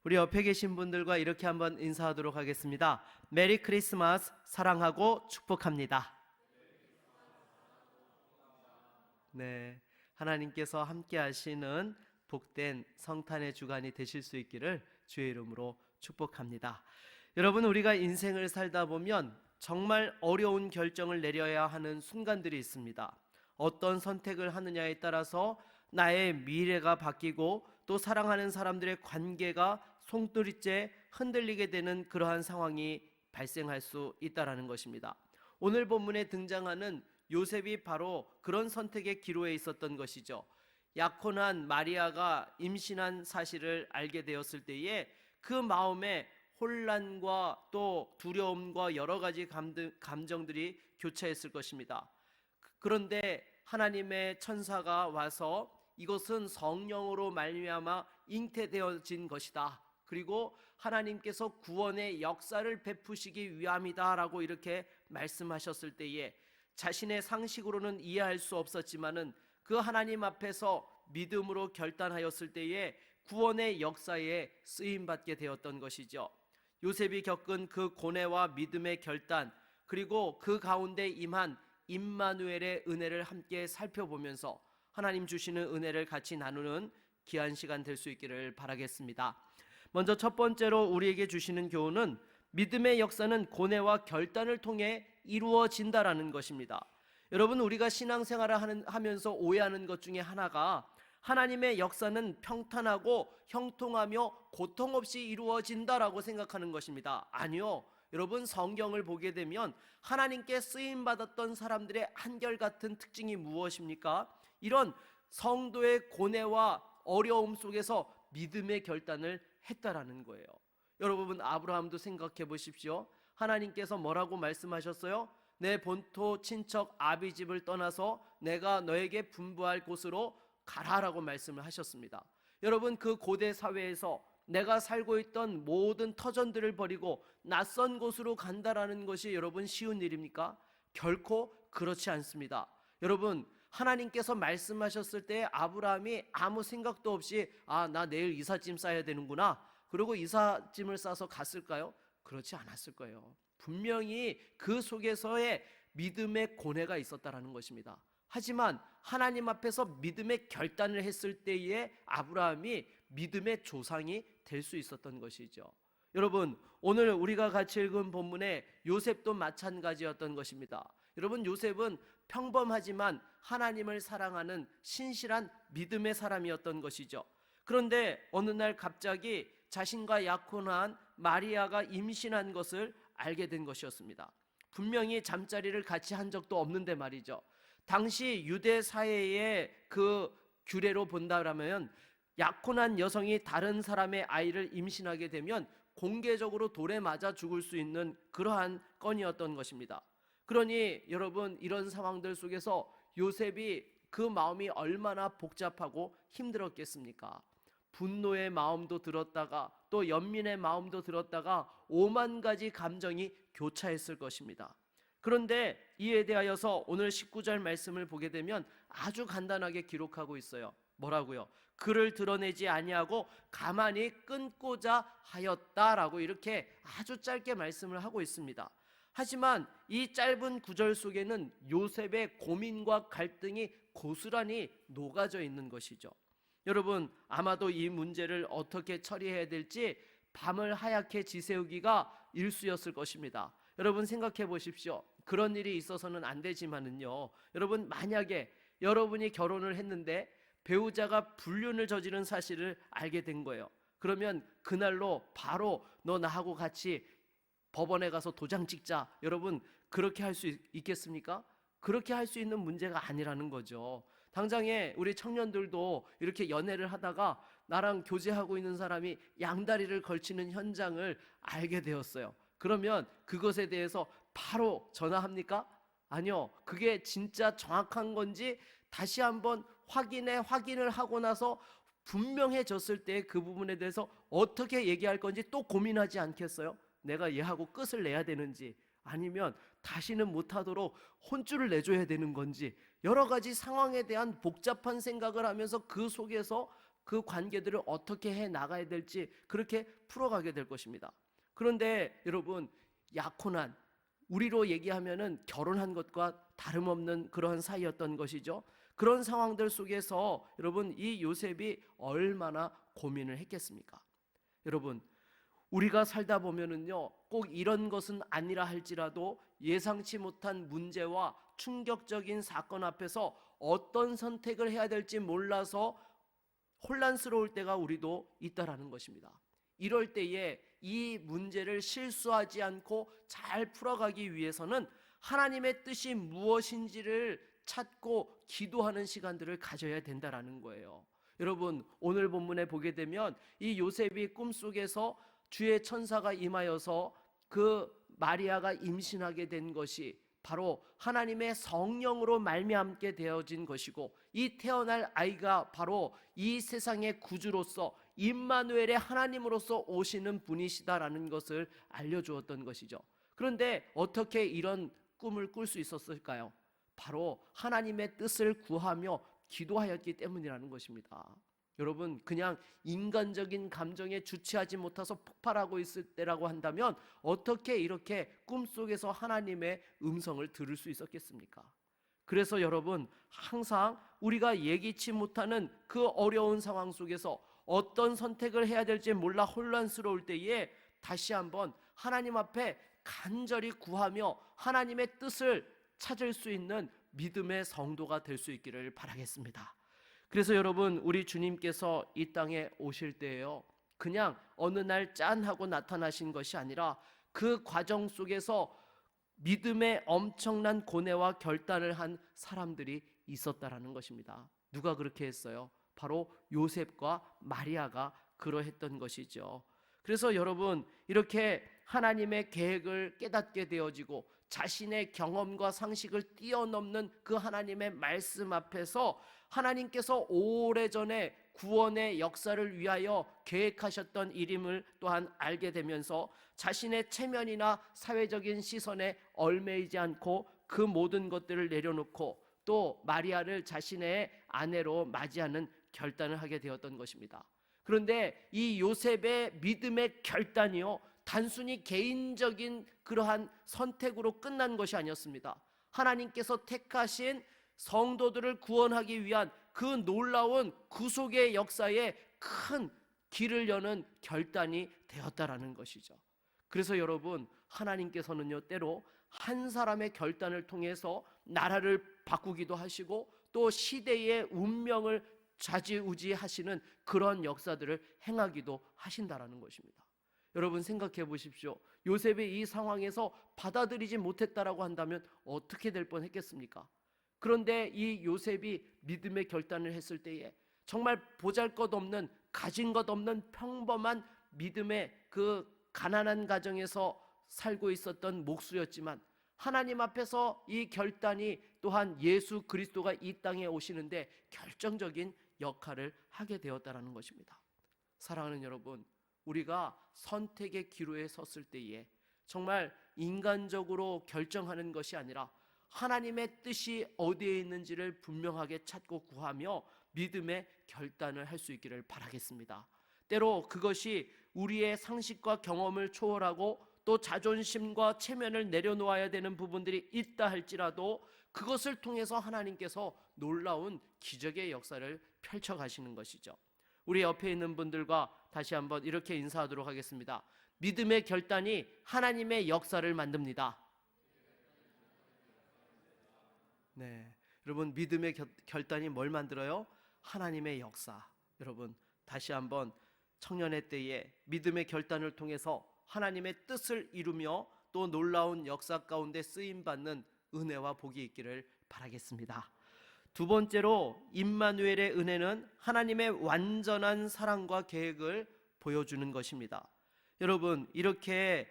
우리 옆에 계신 분들과 이렇게 한번 인사하도록 하겠습니다. 메리 크리스마스, 사랑하고 축복합니다. 네, 하나님께서 함께 하시는 복된 성탄의 주간이 되실 수 있기를 주의 이름으로 축복합니다. 여러분, 우리가 인생을 살다 보면 정말 어려운 결정을 내려야 하는 순간들이 있습니다. 어떤 선택을 하느냐에 따라서 나의 미래가 바뀌고 또 사랑하는 사람들의 관계가 송두리째 흔들리게 되는 그러한 상황이 발생할 수 있다는 것입니다. 오늘 본문에 등장하는 요셉이 바로 그런 선택의 기로에 있었던 것이죠. 약혼한 마리아가 임신한 사실을 알게 되었을 때에 그 마음에 혼란과 또 두려움과 여러 가지 감정들이 교차했을 것입니다. 그런데 하나님의 천사가 와서 이것은 성령으로 말미암아 잉태되어진 것이다, 그리고 하나님께서 구원의 역사를 베푸시기 위함이다 라고 이렇게 말씀하셨을 때에 자신의 상식으로는 이해할 수 없었지만은 그 하나님 앞에서 믿음으로 결단하였을 때에 구원의 역사에 쓰임받게 되었던 것이죠. 요셉이 겪은 그 고뇌와 믿음의 결단, 그리고 그 가운데 임한 임마누엘의 은혜를 함께 살펴보면서 하나님 주시는 은혜를 같이 나누는 귀한 시간 될 수 있기를 바라겠습니다. 먼저 첫 번째로 우리에게 주시는 교훈은 믿음의 역사는 고뇌와 결단을 통해 이루어진다라는 것입니다. 여러분, 우리가 신앙생활을 하면서 오해하는 것 중에 하나가 하나님의 역사는 평탄하고 형통하며 고통 없이 이루어진다라고 생각하는 것입니다. 아니요. 여러분, 성경을 보게 되면 하나님께 쓰임받았던 사람들의 한결같은 특징이 무엇입니까? 이런 성도의 고뇌와 어려움 속에서 믿음의 결단을 했다라는 거예요. 여러분, 아브라함도 생각해 보십시오. 하나님께서 뭐라고 말씀하셨어요? 내 본토 친척 아비 집을 떠나서 내가 너에게 분부할 곳으로 가라라고 말씀을 하셨습니다. 여러분, 그 고대 사회에서 내가 살고 있던 모든 터전들을 버리고 낯선 곳으로 간다라는 것이 여러분 쉬운 일입니까? 결코 그렇지 않습니다. 여러분, 하나님께서 말씀하셨을 때 아브라함이 아무 생각도 없이 나 내일 이삿짐 싸야 되는구나, 그리고 이삿짐을 싸서 갔을까요? 그렇지 않았을 거예요. 분명히 그 속에서의 믿음의 고뇌가 있었다라는 것입니다. 하지만 하나님 앞에서 믿음의 결단을 했을 때에 아브라함이 믿음의 조상이 될 수 있었던 것이죠. 여러분, 오늘 우리가 같이 읽은 본문에 요셉도 마찬가지였던 것입니다. 여러분, 요셉은 평범하지만 하나님을 사랑하는 신실한 믿음의 사람이었던 것이죠. 그런데 어느 날 갑자기 자신과 약혼한 마리아가 임신한 것을 알게 된 것이었습니다. 분명히 잠자리를 같이 한 적도 없는데 말이죠. 당시 유대 사회의 그 규례로 본다면 약혼한 여성이 다른 사람의 아이를 임신하게 되면 공개적으로 돌에 맞아 죽을 수 있는 그러한 건이었던 것입니다. 그러니 여러분, 이런 상황들 속에서 요셉이 그 마음이 얼마나 복잡하고 힘들었겠습니까? 분노의 마음도 들었다가 또 연민의 마음도 들었다가 오만 가지 감정이 교차했을 것입니다. 그런데 이에 대하여서 오늘 19절 말씀을 보게 되면 아주 간단하게 기록하고 있어요. 뭐라고요? 그를 드러내지 아니하고 가만히 끊고자 하였다라고 이렇게 아주 짧게 말씀을 하고 있습니다. 하지만 이 짧은 구절 속에는 요셉의 고민과 갈등이 고스란히 녹아져 있는 것이죠. 여러분, 아마도 이 문제를 어떻게 처리해야 될지 밤을 하얗게 지새우기가 일쑤였을 것입니다. 여러분, 생각해 보십시오. 그런 일이 있어서는 안 되지만은요, 여러분, 만약에 여러분이 결혼을 했는데 배우자가 불륜을 저지른 사실을 알게 된 거예요. 그러면 그날로 바로 너 나하고 같이 법원에 가서 도장 찍자, 여러분, 그렇게 할 수 있겠습니까? 그렇게 할 수 있는 문제가 아니라는 거죠. 당장에 우리 청년들도 이렇게 연애를 하다가 나랑 교제하고 있는 사람이 양다리를 걸치는 현장을 알게 되었어요. 그러면 그것에 대해서 바로 전화합니까? 아니요. 그게 진짜 정확한 건지 다시 한번 확인을 하고 나서 분명해졌을 때 그 부분에 대해서 어떻게 얘기할 건지 또 고민하지 않겠어요? 내가 얘하고 끝을 내야 되는지, 아니면 다시는 못하도록 혼쭐을 내줘야 되는 건지, 여러 가지 상황에 대한 복잡한 생각을 하면서 그 속에서 그 관계들을 어떻게 해 나가야 될지 그렇게 풀어가게 될 것입니다. 그런데 여러분, 약혼한, 우리로 얘기하면은 결혼한 것과 다름없는 그러한 사이였던 것이죠. 그런 상황들 속에서 여러분, 이 요셉이 얼마나 고민을 했겠습니까? 여러분, 우리가 살다 보면은요, 꼭 이런 것은 아니라 할지라도 예상치 못한 문제와 충격적인 사건 앞에서 어떤 선택을 해야 될지 몰라서 혼란스러울 때가 우리도 있다라는 것입니다. 이럴 때에 이 문제를 실수하지 않고 잘 풀어가기 위해서는 하나님의 뜻이 무엇인지를 찾고 기도하는 시간들을 가져야 된다라는 거예요. 여러분, 오늘 본문에 보게 되면 이 요셉이 꿈속에서 주의 천사가 임하여서 그 마리아가 임신하게 된 것이 바로 하나님의 성령으로 말미암게 되어진 것이고, 이 태어날 아이가 바로 이 세상의 구주로서 임마누엘의 하나님으로서 오시는 분이시다라는 것을 알려주었던 것이죠. 그런데 어떻게 이런 꿈을 꿀 수 있었을까요? 바로 하나님의 뜻을 구하며 기도하였기 때문이라는 것입니다. 여러분, 그냥 인간적인 감정에 주체하지 못해서 폭발하고 있을 때라고 한다면 어떻게 이렇게 꿈속에서 하나님의 음성을 들을 수 있었겠습니까? 그래서 여러분, 항상 우리가 예기치 못하는 그 어려운 상황 속에서 어떤 선택을 해야 될지 몰라 혼란스러울 때에 다시 한번 하나님 앞에 간절히 구하며 하나님의 뜻을 찾을 수 있는 믿음의 성도가 될 수 있기를 바라겠습니다. 그래서 여러분, 우리 주님께서 이 땅에 오실 때에요, 그냥 어느 날 짠 하고 나타나신 것이 아니라 그 과정 속에서 믿음의 엄청난 고뇌와 결단을 한 사람들이 있었다라는 것입니다. 누가 그렇게 했어요? 바로 요셉과 마리아가 그러했던 것이죠. 그래서 여러분, 이렇게 하나님의 계획을 깨닫게 되어지고 자신의 경험과 상식을 뛰어넘는 그 하나님의 말씀 앞에서 하나님께서 오래전에 구원의 역사를 위하여 계획하셨던 일임을 또한 알게 되면서 자신의 체면이나 사회적인 시선에 얽매이지 않고 그 모든 것들을 내려놓고 또 마리아를 자신의 아내로 맞이하는 결단을 하게 되었던 것입니다. 그런데 이 요셉의 믿음의 결단이요, 단순히 개인적인 그러한 선택으로 끝난 것이 아니었습니다. 하나님께서 택하신 성도들을 구원하기 위한 그 놀라운 구속의 역사에 큰 길을 여는 결단이 되었다라는 것이죠. 그래서 여러분, 하나님께서는요, 때로 한 사람의 결단을 통해서 나라를 바꾸기도 하시고 또 시대의 운명을 좌지우지하시는 그런 역사들을 행하기도 하신다라는 것입니다. 여러분, 생각해 보십시오. 요셉이 이 상황에서 받아들이지 못했다라고 한다면 어떻게 될 뻔했겠습니까? 그런데 이 요셉이 믿음의 결단을 했을 때에 정말 보잘것없는, 가진 것 없는 평범한 믿음의 그 가난한 가정에서 살고 있었던 목수였지만 하나님 앞에서 이 결단이 또한 예수 그리스도가 이 땅에 오시는데 결정적인 역할을 하게 되었다라는 것입니다. 사랑하는 여러분, 우리가 선택의 기로에 섰을 때에 정말 인간적으로 결정하는 것이 아니라 하나님의 뜻이 어디에 있는지를 분명하게 찾고 구하며 믿음의 결단을 할 수 있기를 바라겠습니다. 때로 그것이 우리의 상식과 경험을 초월하고 또 자존심과 체면을 내려놓아야 되는 부분들이 있다 할지라도 그것을 통해서 하나님께서 놀라운 기적의 역사를 펼쳐가시는 것이죠. 우리 옆에 있는 분들과 다시 한번 이렇게 인사하도록 하겠습니다. 믿음의 결단이 하나님의 역사를 만듭니다. 네, 여러분, 믿음의 결단이 뭘 만들어요? 하나님의 역사. 여러분, 다시 한번 청년의 때에 믿음의 결단을 통해서 하나님의 뜻을 이루며 또 놀라운 역사 가운데 쓰임받는 은혜와 복이 있기를 바라겠습니다. 두 번째로, 임마누엘의 은혜는 하나님의 완전한 사랑과 계획을 보여주는 것입니다. 여러분, 이렇게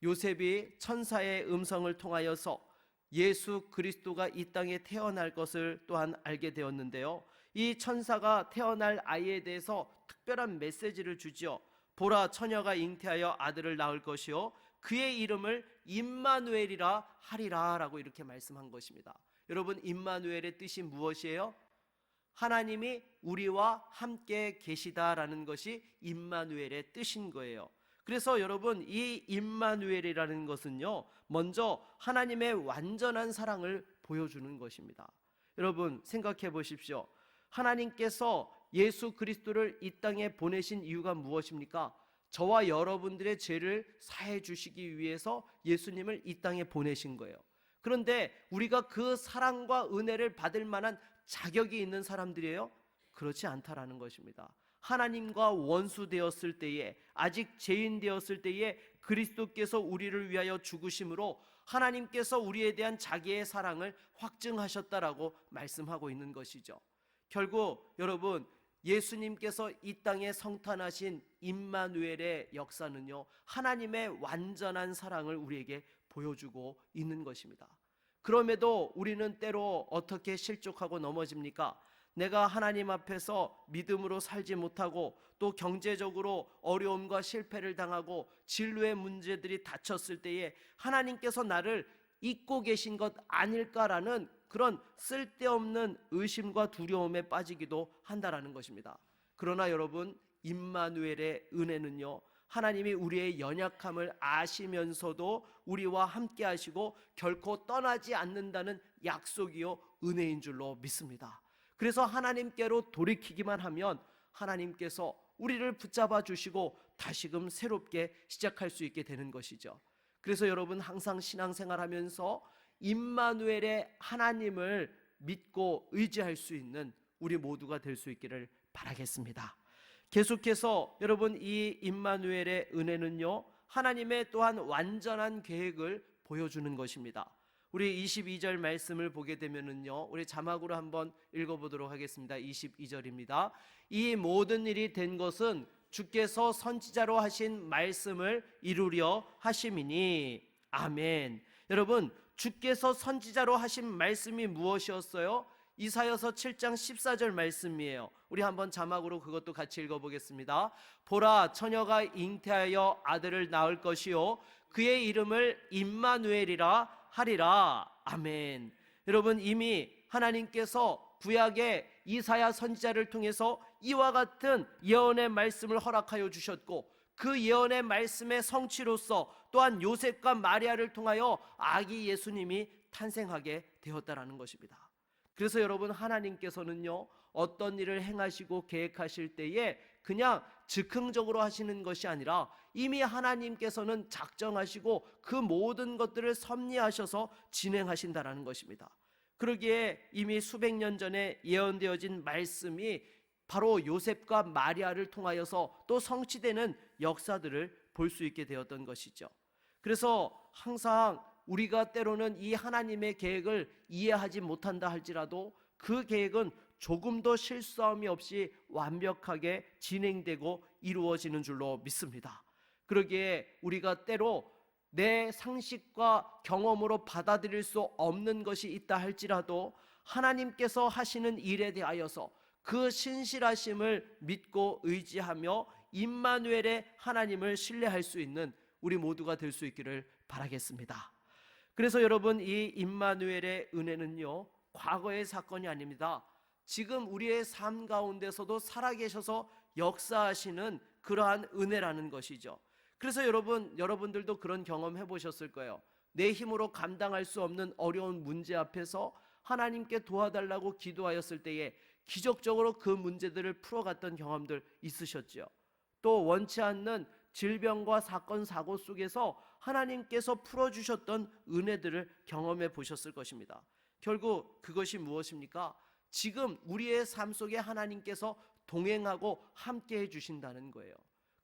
요셉이 천사의 음성을 통하여서 예수 그리스도가 이 땅에 태어날 것을 또한 알게 되었는데요, 이 천사가 태어날 아이에 대해서 특별한 메시지를 주지요. 보라, 처녀가 잉태하여 아들을 낳을 것이요 그의 이름을 임마누엘이라 하리라 라고 이렇게 말씀한 것입니다. 여러분, 임마누엘의 뜻이 무엇이에요? 하나님이 우리와 함께 계시다라는 것이 임마누엘의 뜻인 거예요. 그래서 여러분, 이 임마누엘이라는 것은요, 먼저 하나님의 완전한 사랑을 보여주는 것입니다. 여러분 생각해 보십시오. 하나님께서 예수 그리스도를 이 땅에 보내신 이유가 무엇입니까? 저와 여러분들의 죄를 사해 주시기 위해서 예수님을 이 땅에 보내신 거예요. 그런데 우리가 그 사랑과 은혜를 받을 만한 자격이 있는 사람들이에요? 그렇지 않다라는 것입니다. 하나님과 원수 되었을 때에, 아직 죄인 되었을 때에 그리스도께서 우리를 위하여 죽으심으로 하나님께서 우리에 대한 자기의 사랑을 확증하셨다라고 말씀하고 있는 것이죠. 결국 여러분, 예수님께서 이 땅에 성탄하신 임마누엘의 역사는요, 하나님의 완전한 사랑을 우리에게 보여주고 있는 것입니다. 그럼에도 우리는 때로 어떻게 실족하고 넘어집니까? 내가 하나님 앞에서 믿음으로 살지 못하고, 또 경제적으로 어려움과 실패를 당하고 진로의 문제들이 닥쳤을 때에 하나님께서 나를 잊고 계신 것 아닐까라는 그런 쓸데없는 의심과 두려움에 빠지기도 한다라는 것입니다. 그러나 여러분, 임마누엘의 은혜는요, 하나님이 우리의 연약함을 아시면서도 우리와 함께 하시고 결코 떠나지 않는다는 약속이요 은혜인 줄로 믿습니다. 그래서 하나님께로 돌이키기만 하면 하나님께서 우리를 붙잡아 주시고 다시금 새롭게 시작할 수 있게 되는 것이죠. 그래서 여러분, 항상 신앙생활하면서 임마누엘의 하나님을 믿고 의지할 수 있는 우리 모두가 될 수 있기를 바라겠습니다. 계속해서 여러분, 이 임마누엘의 은혜는요, 하나님의 또한 완전한 계획을 보여주는 것입니다. 우리 22절 말씀을 보게 되면은요, 우리 자막으로 한번 읽어보도록 하겠습니다. 22절입니다. 이 모든 일이 된 것은 주께서 선지자로 하신 말씀을 이루려 하심이니. 아멘. 여러분, 주께서 선지자로 하신 말씀이 무엇이었어요? 이사야서 7장 14절 말씀이에요. 우리 한번 자막으로 그것도 같이 읽어보겠습니다. 보라, 처녀가 잉태하여 아들을 낳을 것이요 그의 이름을 임마누엘이라 하리라. 아멘. 여러분, 이미 하나님께서 구약의 이사야 선지자를 통해서 이와 같은 예언의 말씀을 허락하여 주셨고, 그 예언의 말씀의 성취로서 또한 요셉과 마리아를 통하여 아기 예수님이 탄생하게 되었다라는 것입니다. 그래서 여러분, 하나님께서는요, 어떤 일을 행하시고 계획하실 때에 그냥 즉흥적으로 하시는 것이 아니라 이미 하나님께서는 작정하시고 그 모든 것들을 섭리하셔서 진행하신다라는 것입니다. 그러기에 이미 수백 년 전에 예언되어진 말씀이 바로 요셉과 마리아를 통하여서 또 성취되는 역사들을 볼 수 있게 되었던 것이죠. 그래서 항상 우리가 때로는 이 하나님의 계획을 이해하지 못한다 할지라도 그 계획은 조금도 실수함이 없이 완벽하게 진행되고 이루어지는 줄로 믿습니다. 그러기에 우리가 때로 내 상식과 경험으로 받아들일 수 없는 것이 있다 할지라도 하나님께서 하시는 일에 대하여서 그 신실하심을 믿고 의지하며 임마누엘의 하나님을 신뢰할 수 있는 우리 모두가 될 수 있기를 바라겠습니다. 그래서 여러분, 이 임마누엘의 은혜는요, 과거의 사건이 아닙니다. 지금 우리의 삶 가운데서도 살아계셔서 역사하시는 그러한 은혜라는 것이죠. 그래서 여러분들도 그런 경험 해보셨을 거예요. 내 힘으로 감당할 수 없는 어려운 문제 앞에서 하나님께 도와달라고 기도하였을 때에 기적적으로 그 문제들을 풀어갔던 경험들 있으셨죠. 또 원치 않는 질병과 사건 사고 속에서 하나님께서 풀어주셨던 은혜들을 경험해 보셨을 것입니다. 결국 그것이 무엇입니까? 지금 우리의 삶 속에 하나님께서 동행하고 함께 해주신다는 거예요.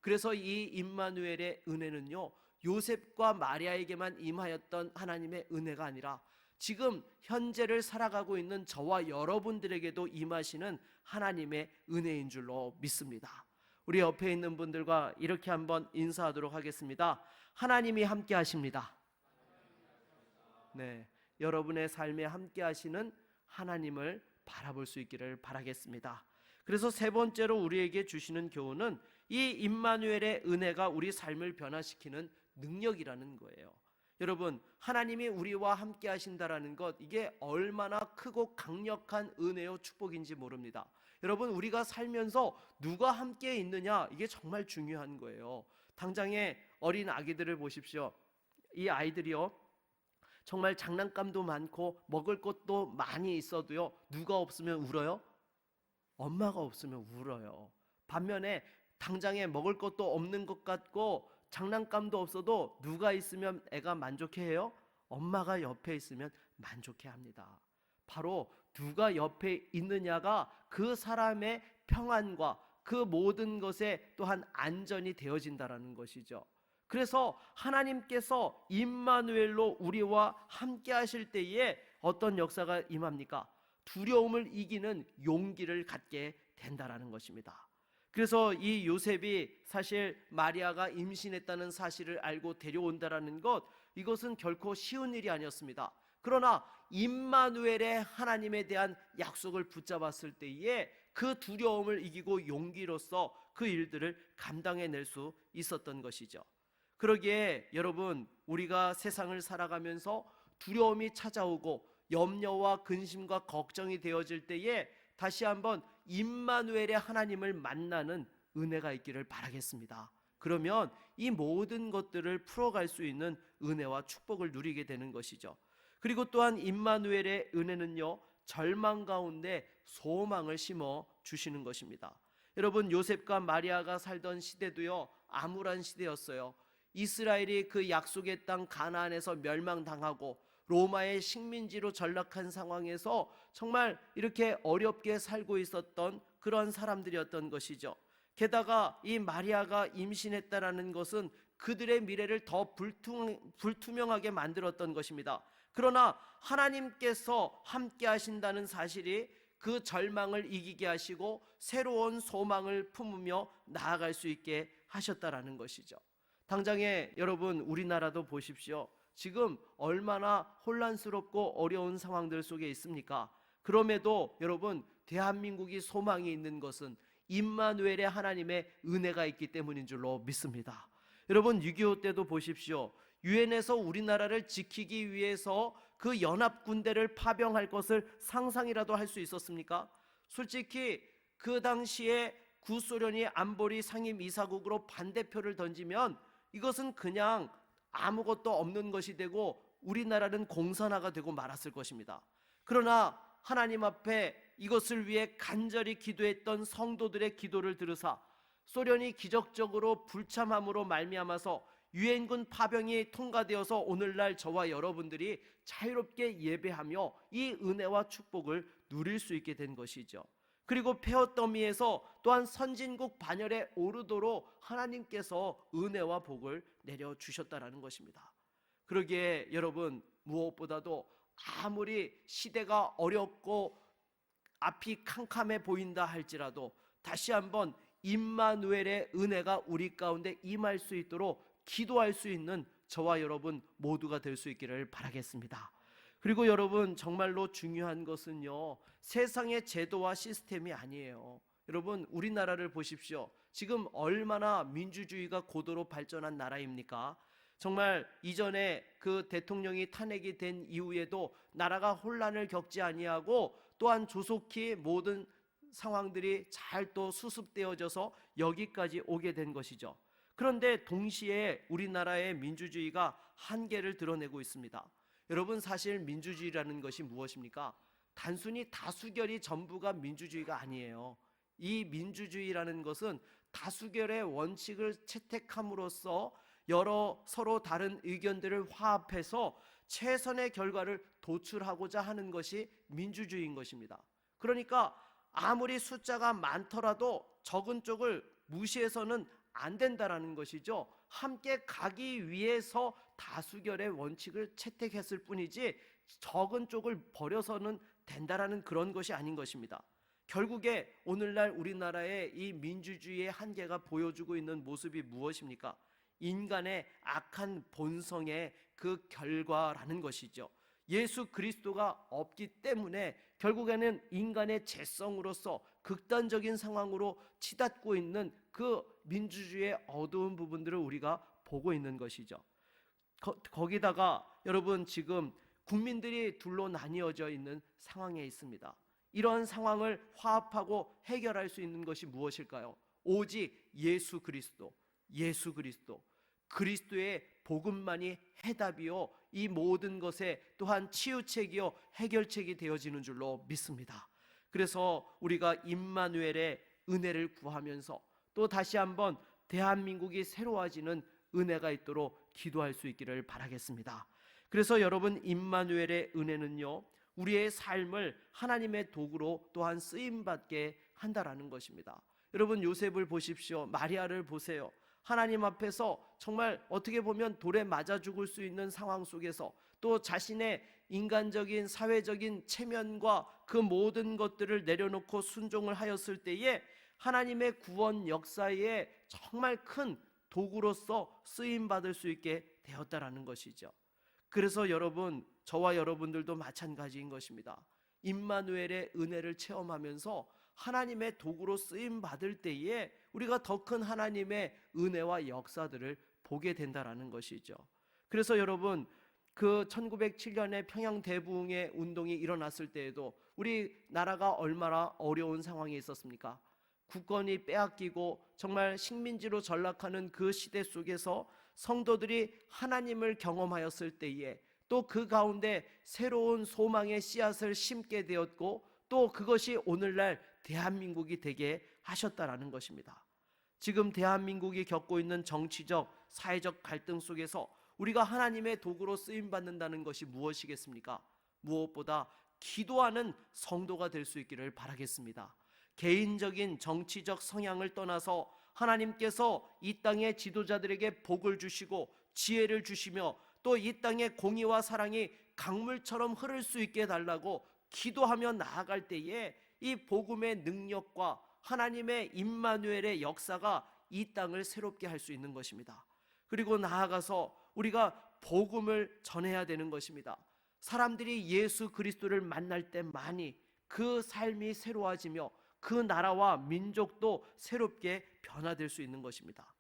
그래서 이 임마누엘의 은혜는요, 요셉과 마리아에게만 임하였던 하나님의 은혜가 아니라 지금 현재를 살아가고 있는 저와 여러분들에게도 임하시는 하나님의 은혜인 줄로 믿습니다. 우리 옆에 있는 분들과 이렇게 한번 인사하도록 하겠습니다. 하나님이 함께 하십니다. 네, 여러분의 삶에 함께 하시는 하나님을 바라볼 수 있기를 바라겠습니다. 그래서 세 번째로 우리에게 주시는 교훈은 이 임마누엘의 은혜가 우리 삶을 변화시키는 능력이라는 거예요. 여러분, 하나님이 우리와 함께 하신다라는 것, 이게 얼마나 크고 강력한 은혜요 축복인지 모릅니다. 여러분, 우리가 살면서 누가 함께 있느냐, 이게 정말 중요한 거예요. 당장에 어린 아기들을 보십시오. 이 아이들이요, 정말 장난감도 많고 먹을 것도 많이 있어도요, 누가 없으면 울어요? 엄마가 없으면 울어요. 반면에 당장에 먹을 것도 없는 것 같고 장난감도 없어도 누가 있으면 애가 만족해해요? 엄마가 옆에 있으면 만족해 합니다. 바로 누가 옆에 있느냐가 그 사람의 평안과 그 모든 것에 또한 안전이 되어진다라는 것이죠. 그래서 하나님께서 임마누엘로 우리와 함께 하실 때에 어떤 역사가 임합니까? 두려움을 이기는 용기를 갖게 된다라는 것입니다. 그래서 이 요셉이 사실 마리아가 임신했다는 사실을 알고 데려온다라는 것, 이것은 결코 쉬운 일이 아니었습니다. 그러나 임마누엘의 하나님에 대한 약속을 붙잡았을 때에 그 두려움을 이기고 용기로서 그 일들을 감당해낼 수 있었던 것이죠. 그러기에 여러분, 우리가 세상을 살아가면서 두려움이 찾아오고 염려와 근심과 걱정이 되어질 때에 다시 한번 임마누엘의 하나님을 만나는 은혜가 있기를 바라겠습니다. 그러면 이 모든 것들을 풀어갈 수 있는 은혜와 축복을 누리게 되는 것이죠. 그리고 또한 임마누엘의 은혜는요, 절망 가운데 소망을 심어 주시는 것입니다. 여러분, 요셉과 마리아가 살던 시대도요, 암울한 시대였어요. 이스라엘이 그 약속의 땅 가나안에서 멸망당하고 로마의 식민지로 전락한 상황에서 정말 이렇게 어렵게 살고 있었던 그런 사람들이었던 것이죠. 게다가 이 마리아가 임신했다라는 것은 그들의 미래를 더 불투명하게 만들었던 것입니다. 그러나 하나님께서 함께 하신다는 사실이 그 절망을 이기게 하시고 새로운 소망을 품으며 나아갈 수 있게 하셨다라는 것이죠. 당장에 여러분, 우리나라도 보십시오. 지금 얼마나 혼란스럽고 어려운 상황들 속에 있습니까? 그럼에도 여러분, 대한민국이 소망이 있는 것은 임마누엘의 하나님의 은혜가 있기 때문인 줄로 믿습니다. 여러분, 6.25 때도 보십시오. 유엔에서 우리나라를 지키기 위해서 그 연합군대를 파병할 것을 상상이라도 할 수 있었습니까? 솔직히 그 당시에 구소련이 안보리 상임이사국으로 반대표를 던지면 이것은 그냥 아무것도 없는 것이 되고 우리나라는 공산화가 되고 말았을 것입니다. 그러나 하나님 앞에 이것을 위해 간절히 기도했던 성도들의 기도를 들으사 소련이 기적적으로 불참함으로 말미암아서 유엔군 파병이 통과되어서 오늘날 저와 여러분들이 자유롭게 예배하며 이 은혜와 축복을 누릴 수 있게 된 것이죠. 그리고 폐허더미에서 또한 선진국 반열에 오르도록 하나님께서 은혜와 복을 내려주셨다라는 것입니다. 그러기에 여러분, 무엇보다도 아무리 시대가 어렵고 앞이 캄캄해 보인다 할지라도 다시 한번 임마누엘의 은혜가 우리 가운데 임할 수 있도록 기도할 수 있는 저와 여러분 모두가 될 수 있기를 바라겠습니다. 그리고 여러분, 정말로 중요한 것은요, 세상의 제도와 시스템이 아니에요. 여러분, 우리나라를 보십시오. 지금 얼마나 민주주의가 고도로 발전한 나라입니까? 정말 이전에 그 대통령이 탄핵이 된 이후에도 나라가 혼란을 겪지 아니하고 또한 조속히 모든 상황들이 잘 또 수습되어져서 여기까지 오게 된 것이죠. 그런데 동시에 우리나라의 민주주의가 한계를 드러내고 있습니다. 여러분, 사실 민주주의라는 것이 무엇입니까? 단순히 다수결이 전부가 민주주의가 아니에요. 이 민주주의라는 것은 다수결의 원칙을 채택함으로써 여러 서로 다른 의견들을 화합해서 최선의 결과를 도출하고자 하는 것이 민주주의인 것입니다. 그러니까 아무리 숫자가 많더라도 적은 쪽을 무시해서는 안 된다라는 것이죠. 함께 가기 위해서 다수결의 원칙을 채택했을 뿐이지 적은 쪽을 버려서는 된다라는 그런 것이 아닌 것입니다. 결국에 오늘날 우리나라의 이 민주주의의 한계가 보여주고 있는 모습이 무엇입니까? 인간의 악한 본성의 그 결과라는 것이죠. 예수 그리스도가 없기 때문에 결국에는 인간의 죄성으로서 극단적인 상황으로 치닫고 있는 그 민주주의의 어두운 부분들을 우리가 보고 있는 것이죠. 거기다가 여러분 지금 국민들이 둘로 나뉘어져 있는 상황에 있습니다. 이러한 상황을 화합하고 해결할 수 있는 것이 무엇일까요? 오직 예수 그리스도, 그리스도의 복음만이 해답이요 이 모든 것에 또한 치유책이요 해결책이 되어지는 줄로 믿습니다. 그래서 우리가 임마누엘의 은혜를 구하면서 또 다시 한번 대한민국이 새로워지는 은혜가 있도록 기도할 수 있기를 바라겠습니다. 그래서 여러분, 임마누엘의 은혜는요 우리의 삶을 하나님의 도구로 또한 쓰임받게 한다라는 것입니다. 여러분, 요셉을 보십시오. 마리아를 보세요. 하나님 앞에서 정말 어떻게 보면 돌에 맞아 죽을 수 있는 상황 속에서 또 자신의 인간적인 사회적인 체면과 그 모든 것들을 내려놓고 순종을 하였을 때에 하나님의 구원 역사에 정말 큰 도구로서 쓰임받을 수 있게 되었다라는 것이죠. 그래서 여러분, 저와 여러분들도 마찬가지인 것입니다. 임마누엘의 은혜를 체험하면서 하나님의 도구로 쓰임받을 때에 우리가 더 큰 하나님의 은혜와 역사들을 보게 된다라는 것이죠. 그래서 여러분, 그 1907년에 평양 대부흥의 운동이 일어났을 때에도 우리 나라가 얼마나 어려운 상황에 있었습니까? 국권이 빼앗기고 정말 식민지로 전락하는 그 시대 속에서 성도들이 하나님을 경험하였을 때에 또 그 가운데 새로운 소망의 씨앗을 심게 되었고 또 그것이 오늘날 대한민국이 되게 하셨다라는 것입니다. 지금 대한민국이 겪고 있는 정치적, 사회적 갈등 속에서 우리가 하나님의 도구로 쓰임받는다는 것이 무엇이겠습니까? 무엇보다 기도하는 성도가 될 수 있기를 바라겠습니다. 개인적인 정치적 성향을 떠나서 하나님께서 이 땅의 지도자들에게 복을 주시고 지혜를 주시며 또 이 땅의 공의와 사랑이 강물처럼 흐를 수 있게 해달라고 기도하며 나아갈 때에 이 복음의 능력과 하나님의 임마누엘의 역사가 이 땅을 새롭게 할 수 있는 것입니다. 그리고 나아가서 우리가 복음을 전해야 되는 것입니다. 사람들이 예수 그리스도를 만날 때만이 그 삶이 새로워지며 그 나라와 민족도 새롭게 변화될 수 있는 것입니다.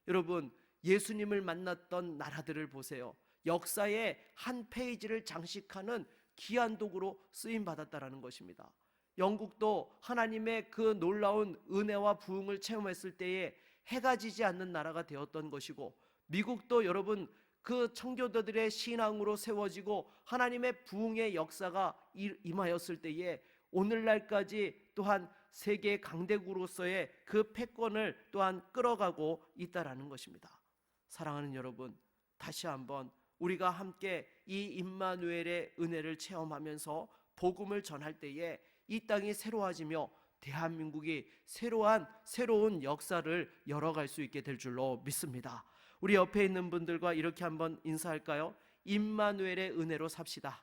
여러분, 예수님을 만났던 나라들을 보세요. 역사의 한 페이지를 장식하는 귀한 도구로 쓰임받았다라는 것입니다. 영국도 하나님의 그 놀라운 은혜와 부흥을 체험했을 때에 해가 지지 않는 나라가 되었던 것이고, 미국도 여러분 그 청교도들의 신앙으로 세워지고 하나님의 부흥의 역사가 임하였을 때에 오늘날까지 또한 세계 강대국으로서의 그 패권을 또한 끌어가고 있다라는 것입니다. 사랑하는 여러분, 다시 한번 우리가 함께 이 임마누엘의 은혜를 체험하면서 복음을 전할 때에 이 땅이 새로워지며 대한민국이 새로운 역사를 열어갈 수 있게 될 줄로 믿습니다. 우리 옆에 있는 분들과 이렇게 한번 인사할까요? 임마누엘의 은혜로 삽시다.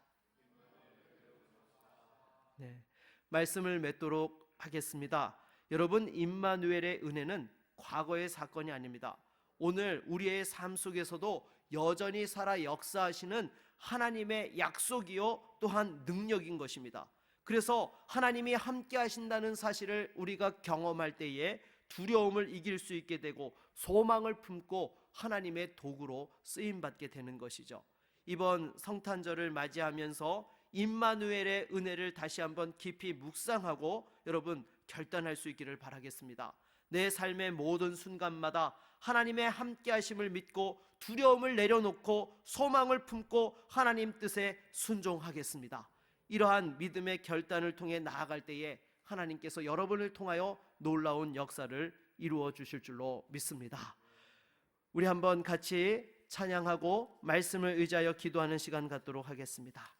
네, 말씀을 맺도록 하겠습니다. 여러분, 임마누엘의 은혜는 과거의 사건이 아닙니다. 오늘 우리의 삶 속에서도 여전히 살아 역사하시는 하나님의 약속이요 또한 능력인 것입니다. 그래서 하나님이 함께 하신다는 사실을 우리가 경험할 때에 두려움을 이길 수 있게 되고 소망을 품고 하나님의 도구로 쓰임받게 되는 것이죠. 이번 성탄절을 맞이하면서 임마누엘의 은혜를 다시 한번 깊이 묵상하고 여러분 결단할 수 있기를 바라겠습니다. 내 삶의 모든 순간마다 하나님의 함께하심을 믿고 두려움을 내려놓고 소망을 품고 하나님 뜻에 순종하겠습니다. 이러한 믿음의 결단을 통해 나아갈 때에 하나님께서 여러분을 통하여 놀라운 역사를 이루어 주실 줄로 믿습니다. 우리 한번 같이 찬양하고 말씀을 의지하여 기도하는 시간 갖도록 하겠습니다.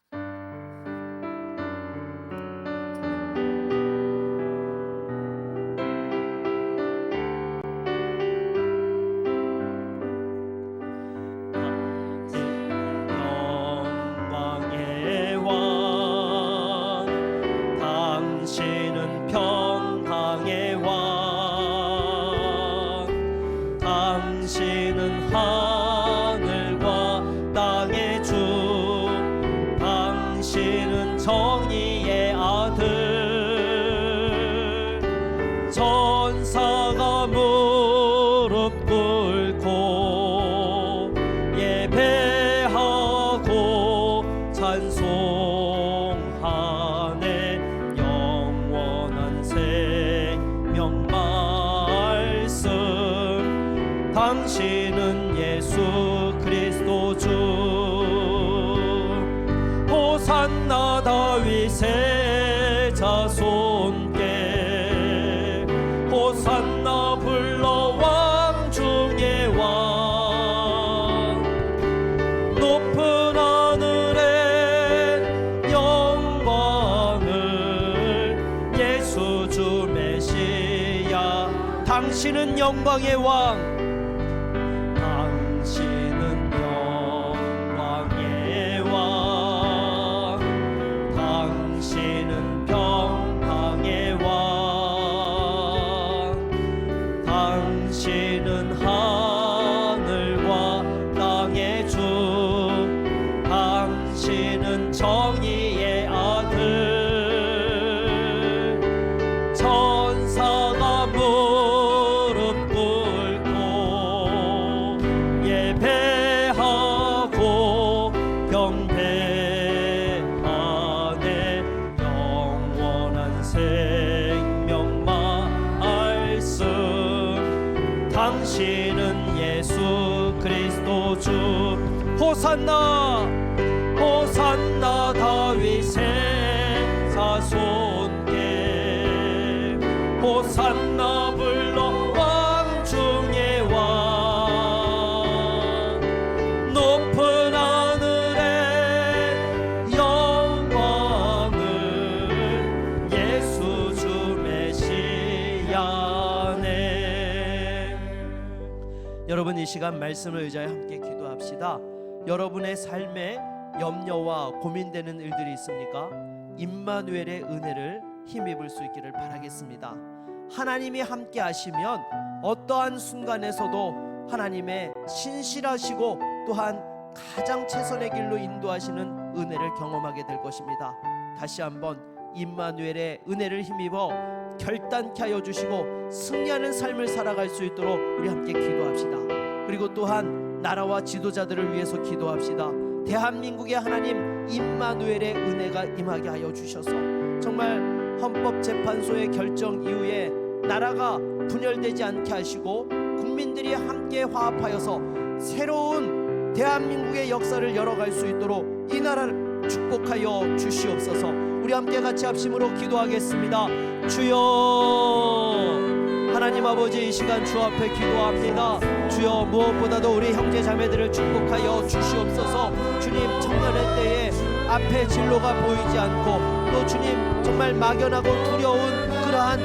정의의 아들 천사가 무릎 꿇고 예배 예수 그리스도 주 호산나 다윗의 자손께 호산나 불러 왕 중의 왕 높은 하늘에 영광을 예수 주 메시아 당신은 영광의 왕 당신은 영광의 왕 당신은 평강의 왕 당신은 하늘과 땅의 주 당신은 정의의 아들 천사가 무릎 꿇고 예배하고 경배하네 영원한 생명 말씀 당신은 예수 그리스도 주 호산나 호산나 다윗의 자손께 호산나 불러 왕 중의 왕 높은 하늘에 영광을 예수 주 메시아네. 여러분, 이 시간 말씀을 의지하여 함께 기도합시다. 여러분의 삶에 염려와 고민되는 일들이 있습니까? 임마누엘의 은혜를 힘입을 수 있기를 바라겠습니다. 하나님이 함께 하시면 어떠한 순간에서도 하나님의 신실하시고 또한 가장 최선의 길로 인도하시는 은혜를 경험하게 될 것입니다. 다시 한번 임마누엘의 은혜를 힘입어 결단케 하여 주시고 승리하는 삶을 살아갈 수 있도록 우리 함께 기도합시다. 그리고 또한 나라와 지도자들을 위해서 기도합시다. 대한민국의 하나님 임마누엘의 은혜가 임하게 하여 주셔서 정말 헌법재판소의 결정 이후에 나라가 분열되지 않게 하시고 국민들이 함께 화합하여서 새로운 대한민국의 역사를 열어갈 수 있도록 이 나라를 축복하여 주시옵소서. 우리 함께 같이 합심으로 기도하겠습니다. 주여, 하나님 아버지, 이 시간 주 앞에 기도합니다. 주여, 무엇보다도 우리 형제 자매들을 축복하여 주시옵소서. 주님, 청년의 때에 앞에 진로가 보이지 않고 또 주님 정말 막연하고 두려운 그러한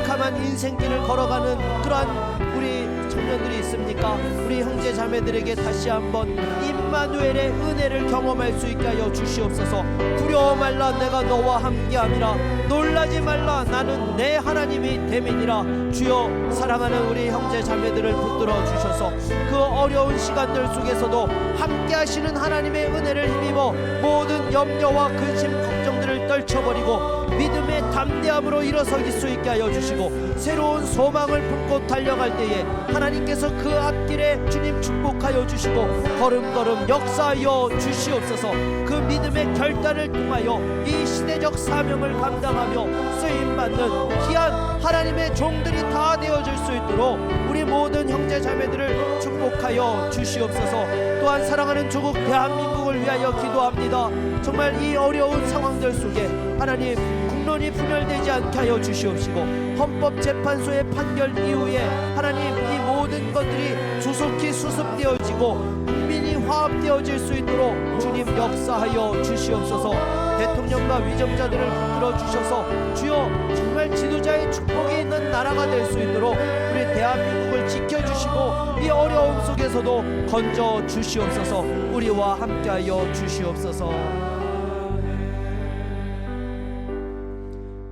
캄캄한 인생길을 걸어가는 그러한 우리 청년들이 있습니까? 우리 형제 자매들에게 다시 한번 임마누엘의 은혜를 경험할 수 있게 하여 주시옵소서. 두려워 말라, 내가 너와 함께함이라. 놀라지 말라, 나는 내 하나님이 됨이니라. 주여, 사랑하는 우리 형제 자매들을 붙들어 주셔서 그 어려운 시간들 속에서도 함께 하시는 하나님의 은혜를 힘입어 모든 염려와 근심 걱정들을 떨쳐버리고 믿음의 담대함으로 일어서길 수 있게 하여 주시고 새로운 소망을 품고 달려갈 때에 하나님께서 그 앞길에 주님 축복하여 주시고 걸음걸음 역사하여 주시옵소서. 그 믿음의 결단을 통하여 이 시대적 사명을 감당하며 쓰임받는 귀한 하나님의 종들이 다 되어질 수 있도록 우리 모든 형제 자매들을 축복하여 주시옵소서. 또한 사랑하는 조국 대한민국을 위하여 기도합니다. 정말 이 어려운 상황들 속에 하나님 국론이 분열되지 않게 하여 주시옵시고 헌법재판소의 판결 이후에 하나님 이 모든 것들이 조속히 수습되어지고 국민이 화합되어질 수 있도록 주님 역사하여 주시옵소서. 대통령과 위정자들을 붙들어 주셔서 주여 정말 지도자의 축복이 있는 나라가 될 수 있도록 우리 대한민국을 지켜주시고 이 어려움 속에서도 건져 주시옵소서. 우리와 함께하여 주시옵소서.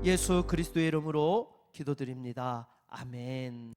예수 그리스도의 이름으로 기도드립니다. 아멘.